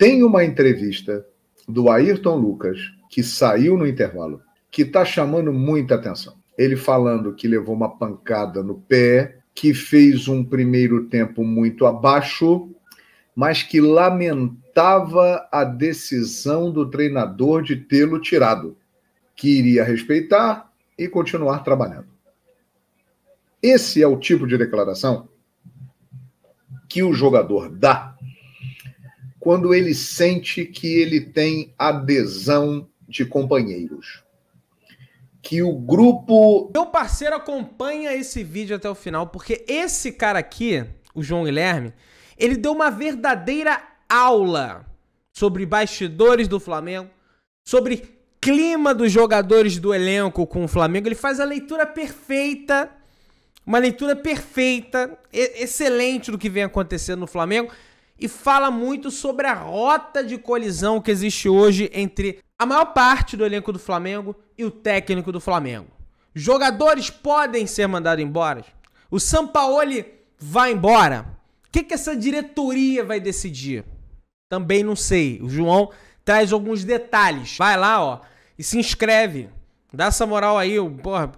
Tem uma entrevista do Ayrton Lucas, que saiu no intervalo, que está chamando muita atenção. Ele falando que levou uma pancada no pé, que fez um primeiro tempo muito abaixo, mas que lamentava a decisão do treinador de tê-lo tirado, que iria respeitar e continuar trabalhando. Esse é o tipo de declaração que o jogador dá quando ele sente que ele tem adesão de companheiros. Que o grupo... Meu parceiro acompanha esse vídeo até o final, porque esse cara aqui, o João Guilherme, ele deu uma verdadeira aula sobre bastidores do Flamengo, sobre clima dos jogadores do elenco com o Flamengo. Ele faz a leitura perfeita, uma leitura perfeita, excelente do que vem acontecendo no Flamengo, e fala muito sobre a rota de colisão que existe hoje entre a maior parte do elenco do Flamengo e o técnico do Flamengo. Jogadores podem ser mandados embora? O Sampaoli vai embora? O que essa diretoria vai decidir? Também não sei. O João traz alguns detalhes. Vai lá, ó, e se inscreve. Dá essa moral aí, o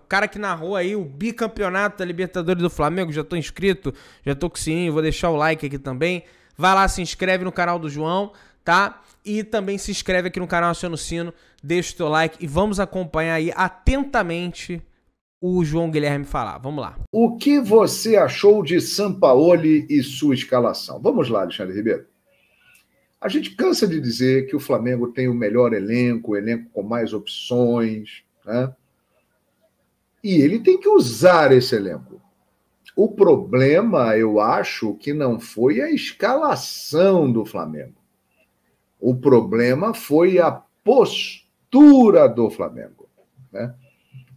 cara que narrou aí o bicampeonato da Libertadores do Flamengo. Já tô inscrito, já tô com o sininho, vou deixar o like aqui também. Vai lá, se inscreve no canal do João, tá? E também se inscreve aqui no canal, aciona o sino, deixa o teu like e vamos acompanhar aí atentamente o João Guilherme falar. Vamos lá. O que você achou de Sampaoli e sua escalação? Vamos lá, Alexandre Ribeiro. A gente cansa de dizer que o Flamengo tem o melhor elenco, o elenco com mais opções, né? E ele tem que usar esse elenco. O problema, eu acho, que não foi a escalação do Flamengo. O problema foi a postura do Flamengo, né?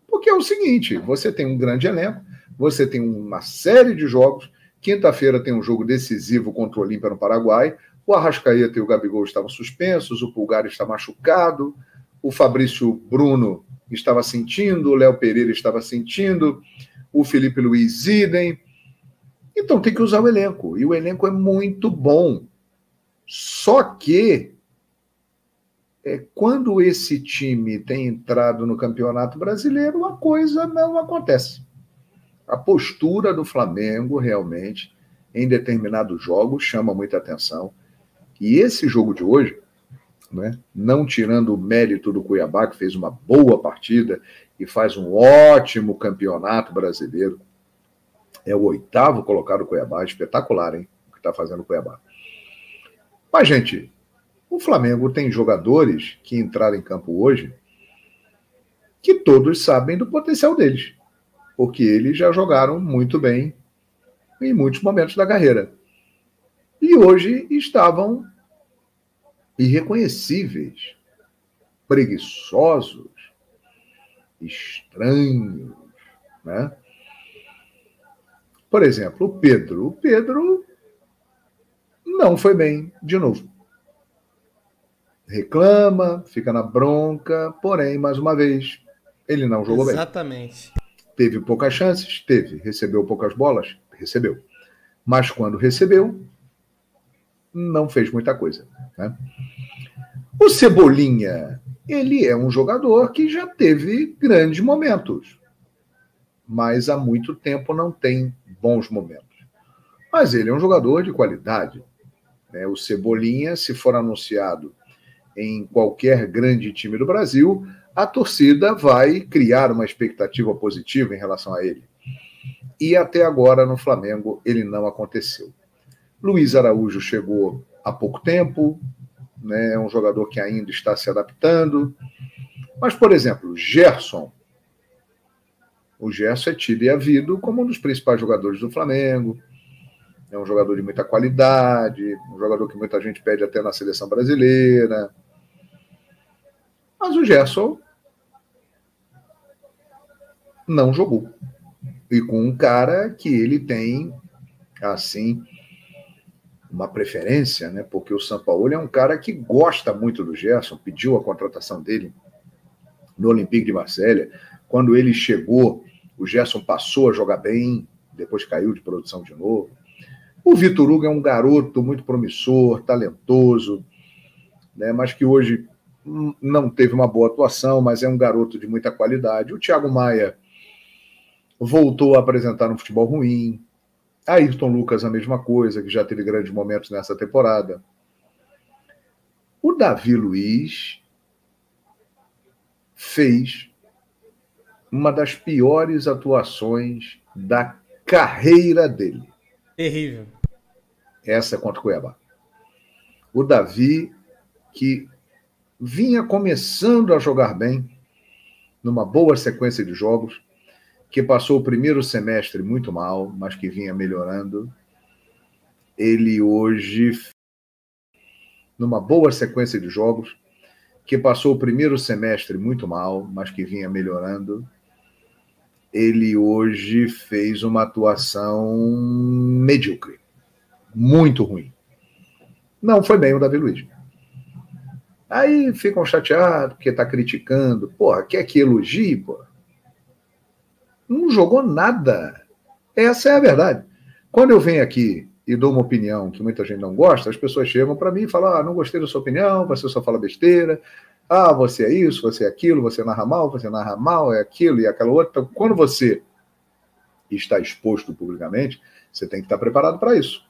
Porque é o seguinte, você tem um grande elenco, você tem uma série de jogos, quinta-feira tem um jogo decisivo contra o Olímpia no Paraguai, o Arrascaeta e o Gabigol estavam suspensos, o Pulgar está machucado, o Fabrício Bruno estava sentindo, o Léo Pereira estava sentindo, o Felipe Luiz idem. Então tem que usar o elenco. E o elenco é muito bom. Só que quando esse time tem entrado no Campeonato Brasileiro, a coisa não acontece. A postura do Flamengo, realmente, em determinados jogos, chama muita atenção. E esse jogo de hoje, né, não tirando o mérito do Cuiabá, que fez uma boa partida e faz um ótimo campeonato brasileiro, é o 8º colocado do Cuiabá, espetacular, hein, o que está fazendo o Cuiabá. Mas, gente, o Flamengo tem jogadores que entraram em campo hoje que todos sabem do potencial deles, porque eles já jogaram muito bem em muitos momentos da carreira. E hoje estavam irreconhecíveis, preguiçosos, estranhos, né? Por exemplo, o Pedro. O Pedro não foi bem de novo. Reclama, fica na bronca, porém, mais uma vez, ele não jogou bem. Exatamente. Teve poucas chances? Teve. Recebeu poucas bolas? Recebeu. Mas quando recebeu, não fez muita coisa, né? O Cebolinha, ele é um jogador que já teve grandes momentos, mas há muito tempo não tem bons momentos. Mas ele é um jogador de qualidade, né? O Cebolinha, se for anunciado em qualquer grande time do Brasil, a torcida vai criar uma expectativa positiva em relação a ele. E até agora, no Flamengo, ele não aconteceu. Luiz Araújo chegou há pouco tempo, né? É um jogador que ainda está se adaptando. Mas, por exemplo, Gerson. O Gerson é tido e havido como um dos principais jogadores do Flamengo. É um jogador de muita qualidade, um jogador que muita gente pede até na seleção brasileira. Mas o Gerson não jogou. E com um cara que ele tem, assim, uma preferência, né? Porque o Sampaoli é um cara que gosta muito do Gerson, pediu a contratação dele no Olympique de Marselha. Quando ele chegou, o Gerson passou a jogar bem, depois caiu de produção de novo. O Vitor Hugo é um garoto muito promissor, talentoso, né, mas que hoje não teve uma boa atuação, mas é um garoto de muita qualidade. O Thiago Maia voltou a apresentar um futebol ruim. Ayrton Lucas, a mesma coisa, que já teve grandes momentos nessa temporada. O Davi Luiz fez uma das piores atuações da carreira dele. Terrível. Essa é contra o Cuiabá. O Davi, que vinha começando a jogar bem, numa boa sequência de jogos, que passou o primeiro semestre muito mal, mas que vinha melhorando. Ele hoje, numa boa sequência de jogos, que passou o primeiro semestre muito mal, mas que vinha melhorando. Ele hoje fez uma atuação medíocre, muito ruim. Não foi bem o Davi Luiz. Aí ficam chateados porque está criticando. Porra, quer que elogie, porra? Não jogou nada. Essa é a verdade. Quando eu venho aqui e dou uma opinião que muita gente não gosta, as pessoas chegam para mim e falam: não gostei da sua opinião, você só fala besteira, você é isso, você é aquilo, você narra mal, é aquilo e aquela outra. Então, quando você está exposto publicamente, você tem que estar preparado para isso.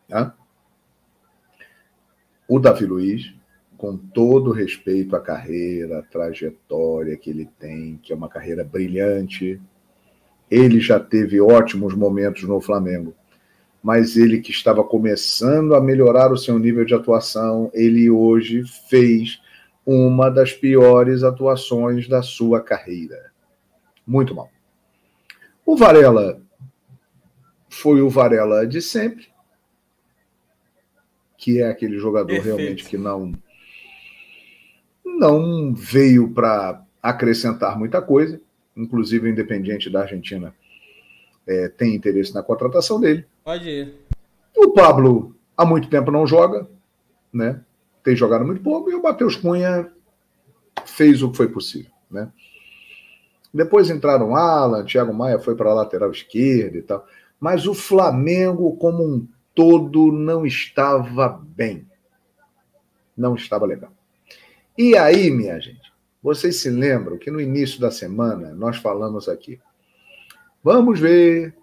Tá? O Davi Luiz, com todo respeito à carreira, à trajetória que ele tem, que é uma carreira brilhante, ele já teve ótimos momentos no Flamengo, mas ele que estava começando a melhorar o seu nível de atuação, ele hoje fez uma das piores atuações da sua carreira. Muito mal. O Varela foi o Varela de sempre, que é aquele jogador Perfeito. Realmente que não veio para acrescentar muita coisa. Inclusive o Independiente da Argentina tem interesse na contratação dele. Pode ir. O Pablo há muito tempo não joga, né? Tem jogado muito pouco, e o Matheus Cunha fez o que foi possível, né? Depois entraram Alan, Thiago Maia foi para a lateral esquerda e tal, mas o Flamengo como um todo não estava bem. Não estava legal. E aí, minha gente, vocês se lembram que no início da semana nós falamos aqui, vamos ver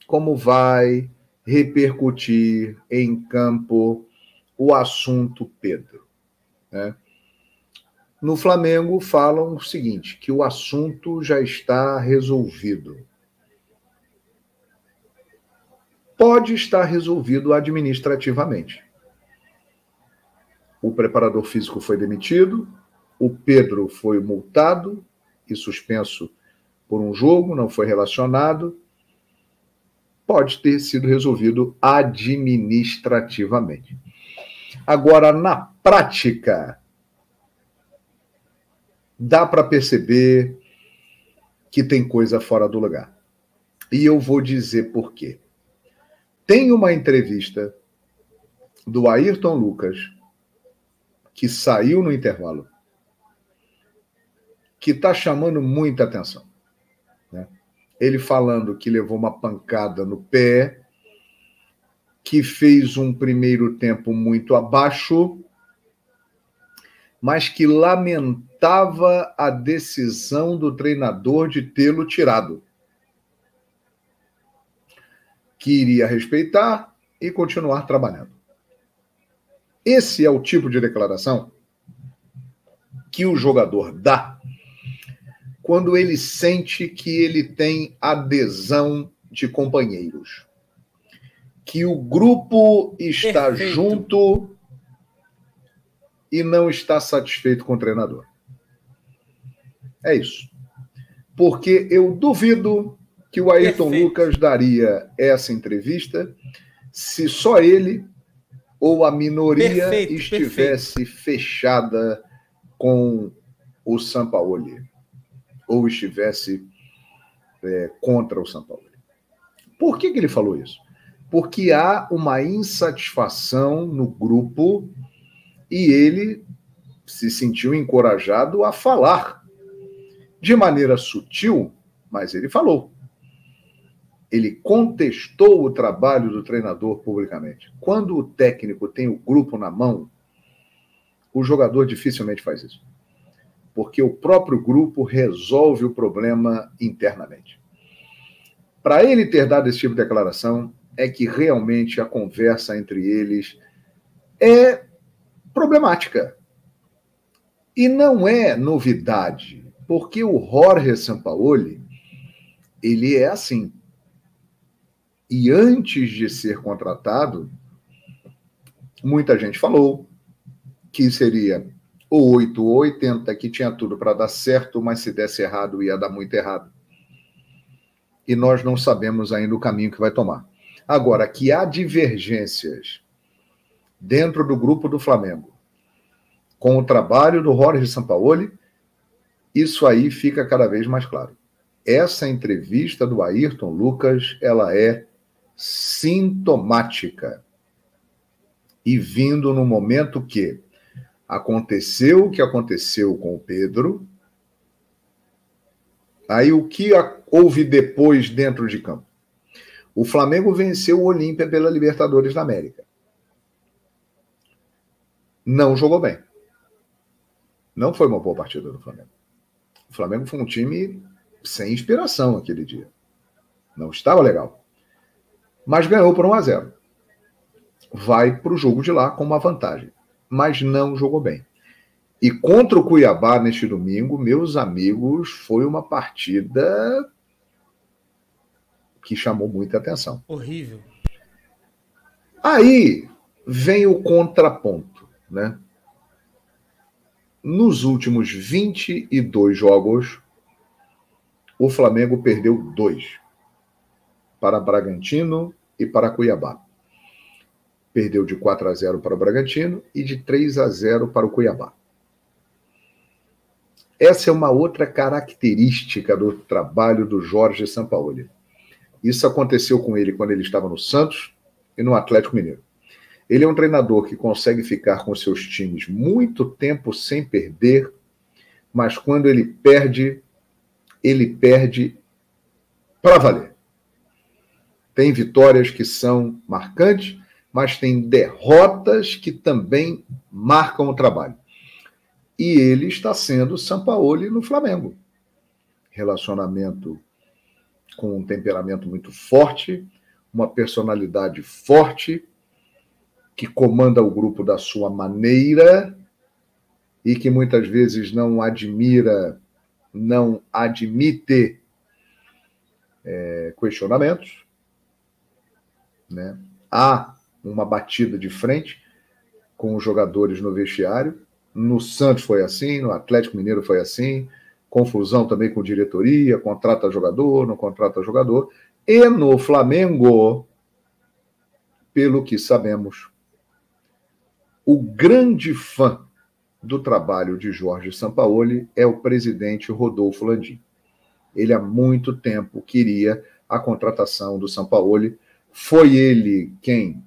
como vai repercutir em campo o assunto Pedro, né? No Flamengo falam o seguinte, que o assunto já está resolvido. Pode estar resolvido administrativamente. O preparador físico foi demitido, o Pedro foi multado e suspenso por um jogo, não foi relacionado. Pode ter sido resolvido administrativamente. Agora, na prática, dá para perceber que tem coisa fora do lugar. E eu vou dizer por quê. Tem uma entrevista do Ayrton Lucas, que saiu no intervalo, que está chamando muita atenção, né? Ele falando que levou uma pancada no pé, que fez um primeiro tempo muito abaixo, mas que lamentava a decisão do treinador de tê-lo tirado. Que iria respeitar e continuar trabalhando. Esse é o tipo de declaração que o jogador dá quando ele sente que ele tem adesão de companheiros. Que o grupo está Perfeito. Junto e não está satisfeito com o treinador. É isso. Porque eu duvido que o Ayrton Perfeito. Lucas daria essa entrevista se só ele ou a minoria estivesse fechada com o Sampaoli ou estivesse contra o Sampaoli. Por que ele falou isso? Porque há uma insatisfação no grupo e ele se sentiu encorajado a falar. De maneira sutil, mas ele falou. Ele contestou o trabalho do treinador publicamente. Quando o técnico tem o grupo na mão, o jogador dificilmente faz isso. Porque o próprio grupo resolve o problema internamente. Para ele ter dado esse tipo de declaração, é que realmente a conversa entre eles é problemática. E não é novidade, porque o Jorge Sampaoli, ele é assim. E antes de ser contratado, muita gente falou que seria ou 8 ou 80, que tinha tudo para dar certo, mas se desse errado ia dar muito errado. E nós não sabemos ainda o caminho que vai tomar. Agora, que há divergências dentro do grupo do Flamengo com o trabalho do Jorge Sampaoli, isso aí fica cada vez mais claro. Essa entrevista do Ayrton Lucas, ela é sintomática. E vindo no momento que aconteceu o que aconteceu com o Pedro, aí o que houve depois dentro de campo? O Flamengo venceu o Olímpia pela Libertadores da América. Não jogou bem. Não foi uma boa partida do Flamengo. O Flamengo foi um time sem inspiração aquele dia. Não estava legal. Mas ganhou por 1-0. Vai para o jogo de lá com uma vantagem. Mas não jogou bem. E contra o Cuiabá neste domingo, meus amigos, foi uma partida que chamou muita atenção. Horrível. Aí vem o contraponto, né? Nos últimos 22 jogos, o Flamengo perdeu 2 para Bragantino e para Cuiabá. Perdeu de 4-0 para o Bragantino e de 3-0 para o Cuiabá. Essa é uma outra característica do trabalho do Jorge Sampaoli. Isso aconteceu com ele quando ele estava no Santos e no Atlético Mineiro. Ele é um treinador que consegue ficar com seus times muito tempo sem perder, mas quando ele perde para valer. Tem vitórias que são marcantes, mas tem derrotas que também marcam o trabalho. E ele está sendo Sampaoli no Flamengo. Relacionamento com um temperamento muito forte, uma personalidade forte, que comanda o grupo da sua maneira e que muitas vezes não admite questionamentos, né? Há uma batida de frente com os jogadores no vestiário. No Santos foi assim, no Atlético Mineiro foi assim, confusão também com diretoria, contrata jogador, não contrata jogador. E no Flamengo, pelo que sabemos, o grande fã do trabalho de Jorge Sampaoli é o presidente Rodolfo Landim. Ele há muito tempo queria a contratação do Sampaoli. Foi ele quem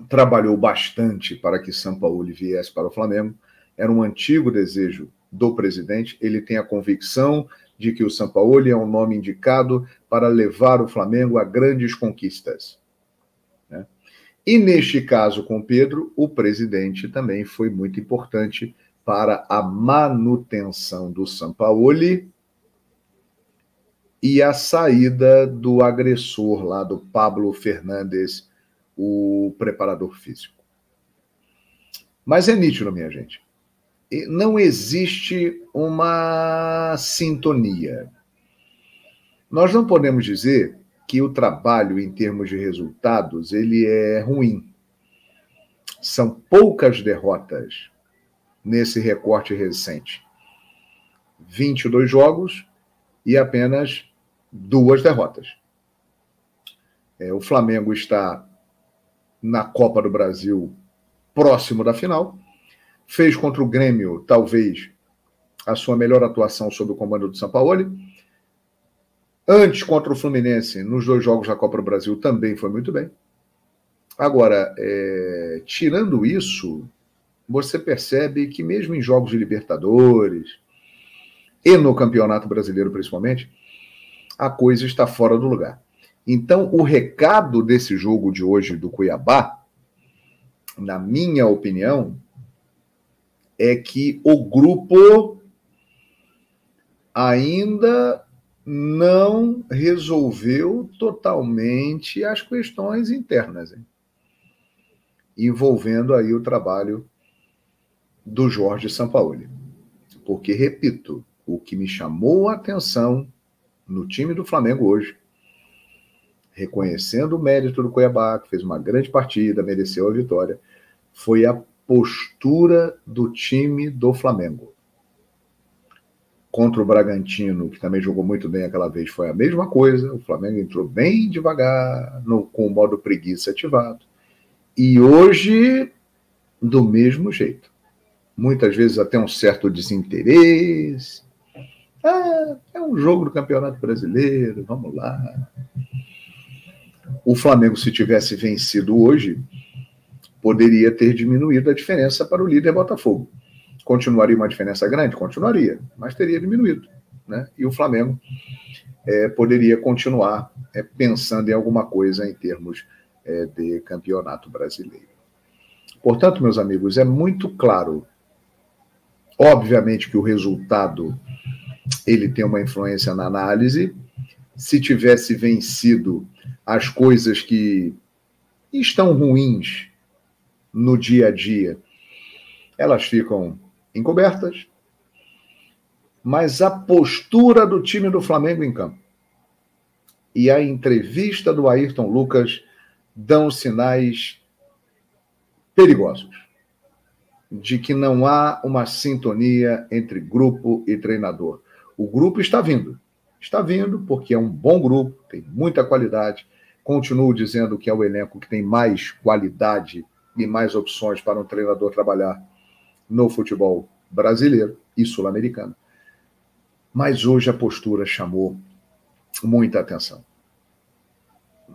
trabalhou bastante para que Sampaoli viesse para o Flamengo. Era um antigo desejo do presidente. Ele tem a convicção de que o Sampaoli é um nome indicado para levar o Flamengo a grandes conquistas. Né? E neste caso com Pedro, o presidente também foi muito importante para a manutenção do Sampaoli e a saída do agressor lá, do Pablo Fernandes, o preparador físico. Mas é nítido, minha gente. Não existe uma sintonia. Nós não podemos dizer que o trabalho, em termos de resultados, ele é ruim. São poucas derrotas nesse recorte recente. 22 jogos e apenas 2 derrotas. O Flamengo está na Copa do Brasil próximo da final. Fez contra o Grêmio, talvez, a sua melhor atuação sob o comando do Sampaoli. Antes, contra o Fluminense, nos 2 jogos da Copa do Brasil, também foi muito bem. Agora, tirando isso, você percebe que mesmo em jogos de Libertadores, e no Campeonato Brasileiro principalmente, a coisa está fora do lugar. Então, o recado desse jogo de hoje do Cuiabá, na minha opinião, é que o grupo ainda não resolveu totalmente as questões internas, hein? Envolvendo aí o trabalho do Jorge Sampaoli. Porque, repito, o que me chamou a atenção no time do Flamengo hoje, reconhecendo o mérito do Cuiabá, que fez uma grande partida, mereceu a vitória, foi a postura do time do Flamengo. Contra o Bragantino, que também jogou muito bem aquela vez, foi a mesma coisa. O Flamengo entrou bem devagar, com o modo preguiça ativado. E hoje, do mesmo jeito. Muitas vezes até um certo desinteresse. É um jogo do Campeonato Brasileiro, vamos lá. O Flamengo, se tivesse vencido hoje, poderia ter diminuído a diferença para o líder Botafogo. Continuaria uma diferença grande? Continuaria, mas teria diminuído, né? E o Flamengo poderia continuar pensando em alguma coisa em termos de Campeonato Brasileiro. Portanto, meus amigos, é muito claro, obviamente que o resultado ele tem uma influência na análise. Se tivesse vencido as coisas que estão ruins no dia a dia, elas ficam encobertas, mas a postura do time do Flamengo em campo e a entrevista do Ayrton Lucas dão sinais perigosos de que não há uma sintonia entre grupo e treinador. O grupo está vindo porque é um bom grupo, tem muita qualidade. Continuo dizendo que é o elenco que tem mais qualidade e mais opções para um treinador trabalhar no futebol brasileiro e sul-americano. Mas hoje a postura chamou muita atenção.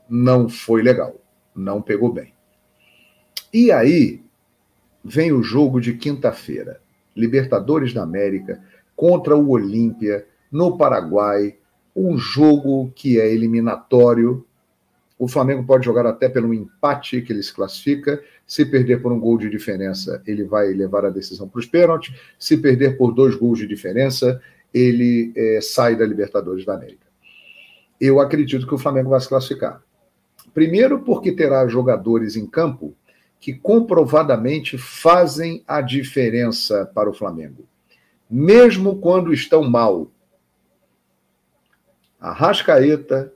Não foi legal, não pegou bem. E aí vem o jogo de quinta-feira, Libertadores da América contra o Olímpia no Paraguai, um jogo que é eliminatório. O Flamengo pode jogar até pelo empate que ele se classifica. Se perder por um gol de diferença, ele vai levar a decisão para os pênaltis. Se perder por 2 gols de diferença, ele sai da Libertadores da América. Eu acredito que o Flamengo vai se classificar. Primeiro porque terá jogadores em campo que comprovadamente fazem a diferença para o Flamengo, mesmo quando estão mal. Arrascaeta,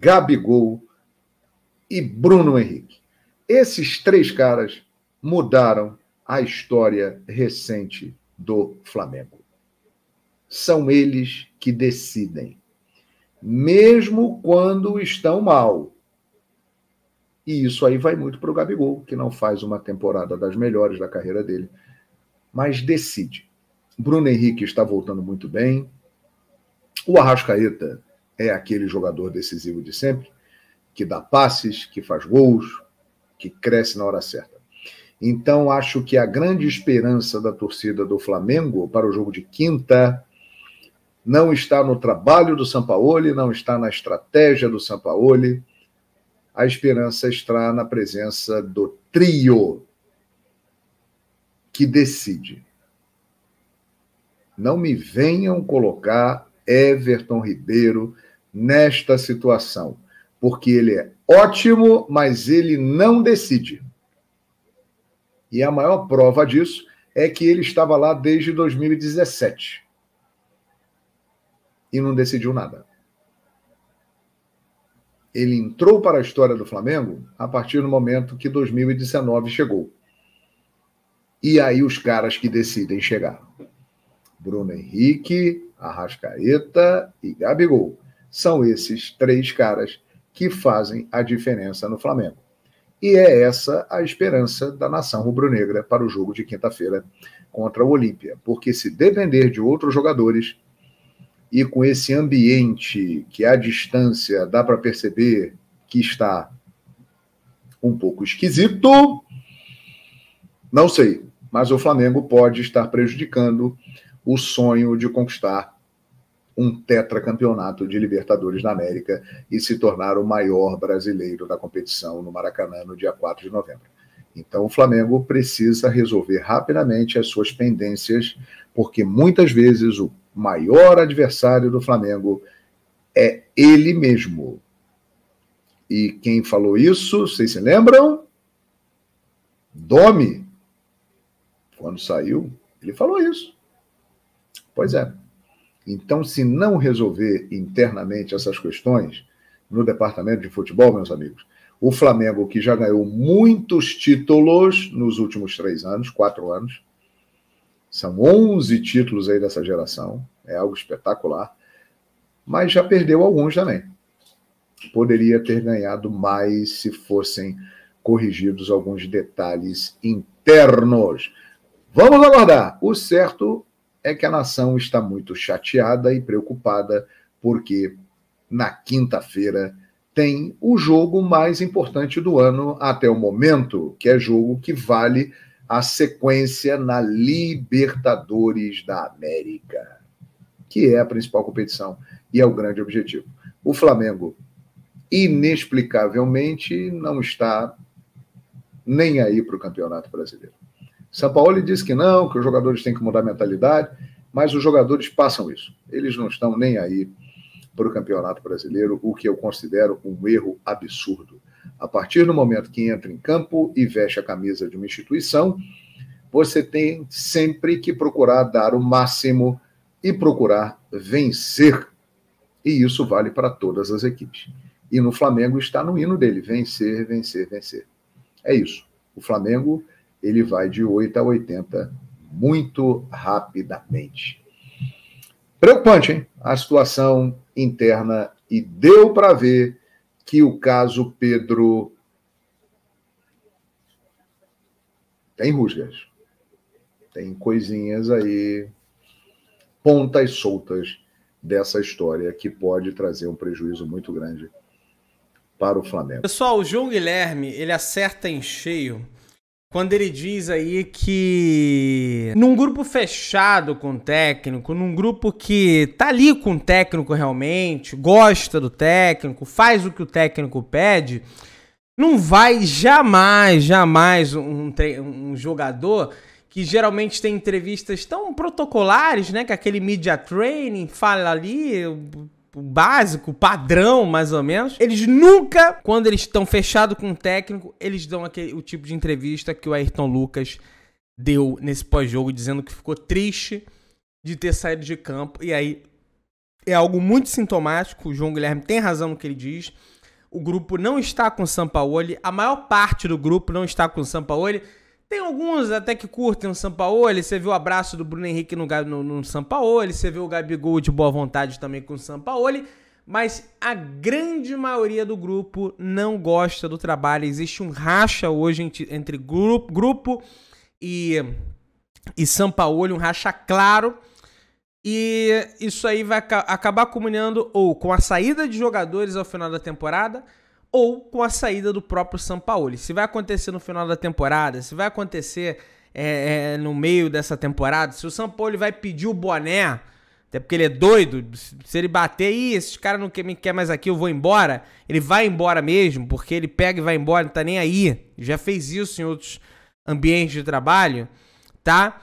Gabigol e Bruno Henrique. Esses 3 caras mudaram a história recente do Flamengo. São eles que decidem, mesmo quando estão mal. E isso aí vai muito para o Gabigol, que não faz uma temporada das melhores da carreira dele, mas decide. Bruno Henrique está voltando muito bem. O Arrascaeta é aquele jogador decisivo de sempre, que dá passes, que faz gols, que cresce na hora certa. Então, acho que a grande esperança da torcida do Flamengo para o jogo de quinta não está no trabalho do Sampaoli, não está na estratégia do Sampaoli. A esperança está na presença do trio que decide. Não me venham colocar Everton Ribeiro nesta situação, porque ele é ótimo, mas ele não decide. E a maior prova disso é que ele estava lá desde 2017 e não decidiu nada. Ele entrou para a história do Flamengo a partir do momento que 2019 chegou. E aí os caras que decidem chegaram. Bruno Henrique, Arrascaeta e Gabigol. São esses 3 caras que fazem a diferença no Flamengo. E é essa a esperança da nação rubro-negra para o jogo de quinta-feira contra o Olímpia. Porque se depender de outros jogadores, e com esse ambiente que à distância dá para perceber que está um pouco esquisito, não sei, mas o Flamengo pode estar prejudicando o sonho de conquistar um tetracampeonato de Libertadores da América e se tornar o maior brasileiro da competição no Maracanã no dia 4 de novembro. Então o Flamengo precisa resolver rapidamente as suas pendências, porque muitas vezes o maior adversário do Flamengo é ele mesmo. E quem falou isso, vocês se lembram? Domi. Quando saiu, ele falou isso. Pois é. Então, se não resolver internamente essas questões no departamento de futebol, meus amigos, o Flamengo, que já ganhou muitos títulos nos últimos 3 anos, 4 anos, são 11 títulos aí dessa geração, é algo espetacular, mas já perdeu alguns também. Poderia ter ganhado mais se fossem corrigidos alguns detalhes internos. Vamos aguardar. O certo é que a nação está muito chateada e preocupada, porque na quinta-feira tem o jogo mais importante do ano até o momento, que é jogo que vale a sequência na Libertadores da América, que é a principal competição e é o grande objetivo. O Flamengo, inexplicavelmente, não está nem aí para o Campeonato Brasileiro. Sampaoli diz que não, que os jogadores têm que mudar a mentalidade, mas os jogadores passam isso. Eles não estão nem aí para o Campeonato Brasileiro, o que eu considero um erro absurdo. A partir do momento que entra em campo e veste a camisa de uma instituição, você tem sempre que procurar dar o máximo e procurar vencer. E isso vale para todas as equipes. E no Flamengo está no hino dele, vencer, vencer, vencer. É isso. O Flamengo, ele vai de 8 a 80 muito rapidamente. Preocupante, hein? A situação interna, e deu para ver que o caso Pedro tem rusgas. Tem coisinhas aí, pontas soltas dessa história que pode trazer um prejuízo muito grande para o Flamengo. Pessoal, o João Guilherme, ele acerta em cheio quando ele diz aí que num grupo fechado com o técnico, num grupo que tá ali com o técnico realmente, gosta do técnico, faz o que o técnico pede, não vai jamais um jogador que geralmente tem entrevistas tão protocolares, né, que aquele media training fala ali o básico, o padrão, mais ou menos. Eles nunca, quando eles estão fechados com o técnico, eles dão o tipo de entrevista que o Ayrton Lucas deu nesse pós-jogo, dizendo que ficou triste de ter saído de campo. E aí é algo muito sintomático. O João Guilherme tem razão no que ele diz. O grupo não está com o Sampaoli. A maior parte do grupo não está com o Sampaoli. Tem alguns até que curtem o Sampaoli. Você viu o abraço do Bruno Henrique no Sampaoli. Você viu o Gabigol de boa vontade também com o Sampaoli. Mas a grande maioria do grupo não gosta do trabalho. Existe um racha hoje entre grupo e Sampaoli, um racha claro. E isso aí vai acabar culminando ou com a saída de jogadores ao final da temporada, ou com a saída do próprio Sampaoli. Se vai acontecer no final da temporada, se vai acontecer no meio dessa temporada, se o Sampaoli vai pedir o boné, até porque ele é doido, se ele bater, esses caras não me quer mais aqui, eu vou embora, ele vai embora mesmo, porque ele pega e vai embora, não tá nem aí. Já fez isso em outros ambientes de trabalho, tá?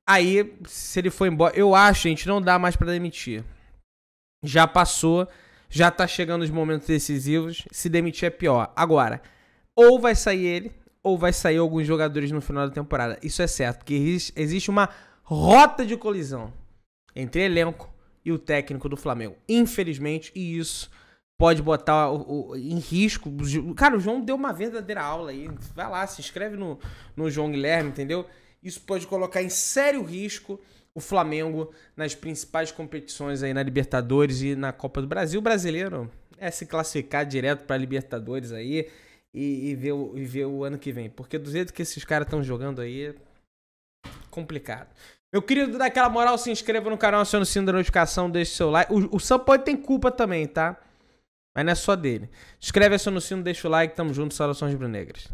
Aí, se ele for embora, eu acho, gente, não dá mais pra demitir. Já passou, já tá chegando os momentos decisivos, se demitir é pior. Agora, ou vai sair ele, ou vai sair alguns jogadores no final da temporada. Isso é certo, porque existe uma rota de colisão entre elenco e o técnico do Flamengo. Infelizmente, e isso pode botar em risco. Cara, o João deu uma verdadeira aula aí. Vai lá, se inscreve no João Guilherme, entendeu? Isso pode colocar em sério risco o Flamengo nas principais competições aí na Libertadores e na Copa do Brasil. O brasileiro é se classificar direto para Libertadores aí e ver o ano que vem. Porque do jeito que esses caras estão jogando aí, é complicado. Meu querido, dá aquela moral, se inscreva no canal, acione o sino da notificação, deixe seu like. O Sampaoli tem culpa também, tá? Mas não é só dele. Inscreve, acione o sino, deixa o like, tamo junto, saudações rubro-negras.